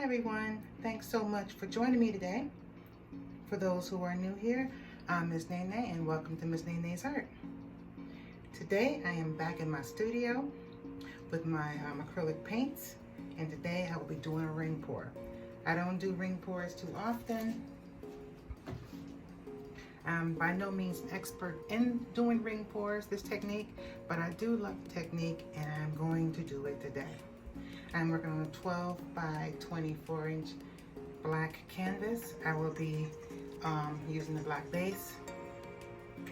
Hi everyone, thanks so much for joining me today. For those who are new here, I'm Miss Nene and welcome to Miss Nene's Art. Today I am back in my studio with my acrylic paints, and today I will be doing a ring pour. I don't do ring pours too often. I'm by no means an expert in doing ring pours, this technique, but I do love the technique and I'm going to do it today. I'm working on a 12 by 24 inch black canvas. I will be using the black base,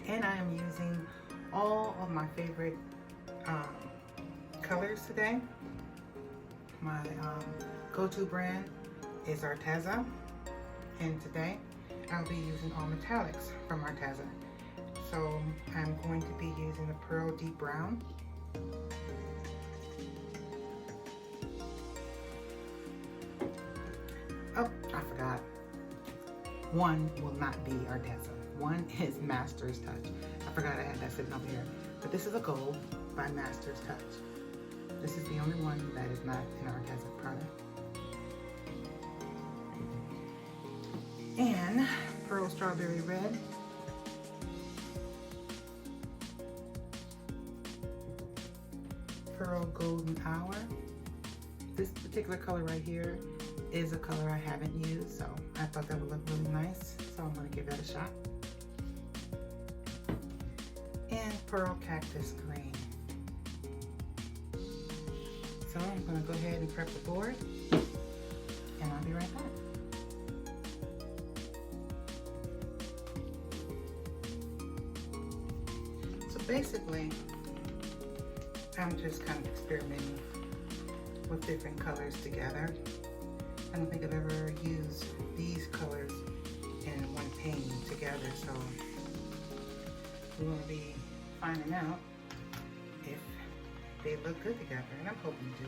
and I am using all of my favorite colors today. My go-to brand is Arteza, and today I'll be using all metallics from Arteza. So I'm going to be using the Pearl Deep Brown. Oh, I forgot. One will not be Arteza. One is Master's Touch. I forgot I had that sitting over here. But this is a gold by Master's Touch. This is the only one that is not an Arteza product. And Pearl Strawberry Red. Pearl Golden Hour. This particular color right here is a color I haven't used, so I thought that would look really nice, so I'm going to give that a shot. And Pearl Cactus Green. So I'm going to go ahead and prep the board, and I'll be right back. So basically, I'm just kind of experimenting with different colors together. I don't think I've ever used these colors in one painting together, so we're going to be finding out if they look good together, and I'm hoping to.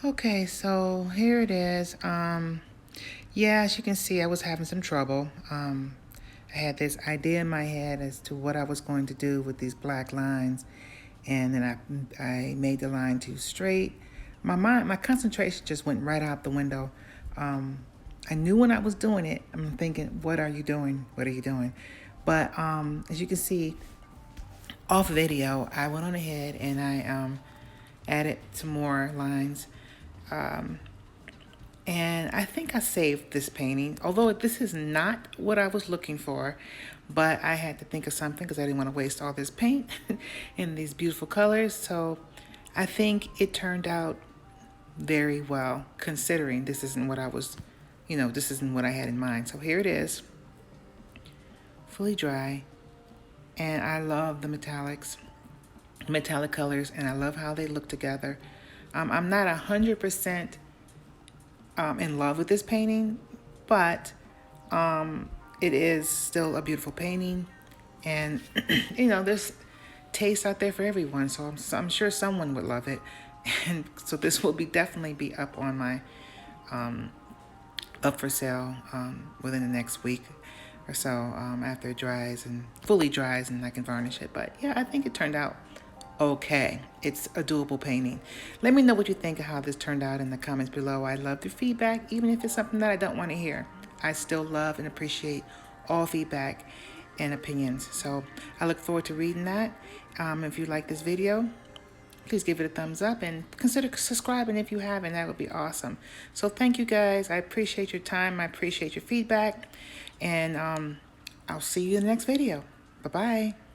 Okay, so here it is. Yeah, as you can see, I was having some trouble. I had this idea in my head as to what I was going to do with these black lines, and then I made the line too straight. My concentration just went right out the window. I knew when I was doing it, I'm thinking, what are you doing? What are you doing? But as you can see, off video, I went on ahead and I added some more lines. And I think I saved this painting, although this is not what I was looking for, but I had to think of something because I didn't want to waste all this paint in these beautiful colors. So I think it turned out very well, considering this isn't what I was, this isn't what I had in mind. So here it is, fully dry, and I love the metallic colors, and I love how they look together. I'm not 100% in love with this painting, but it is still a beautiful painting, and there's taste out there for everyone, so I'm sure someone would love it. And so this will definitely be up on my up for sale within the next week or so, after it dries and fully dries and I can varnish it. But yeah, I think it turned out okay. It's a doable painting. Let me know what you think of how this turned out in the comments below. I love your feedback, even if it's something that I don't want to hear. I still love and appreciate all feedback and opinions. So I look forward to reading that. If you like this video, please give it a thumbs up and consider subscribing if you haven't. That would be awesome. So thank you guys. I appreciate your time. I appreciate your feedback. And I'll see you in the next video. Bye-bye.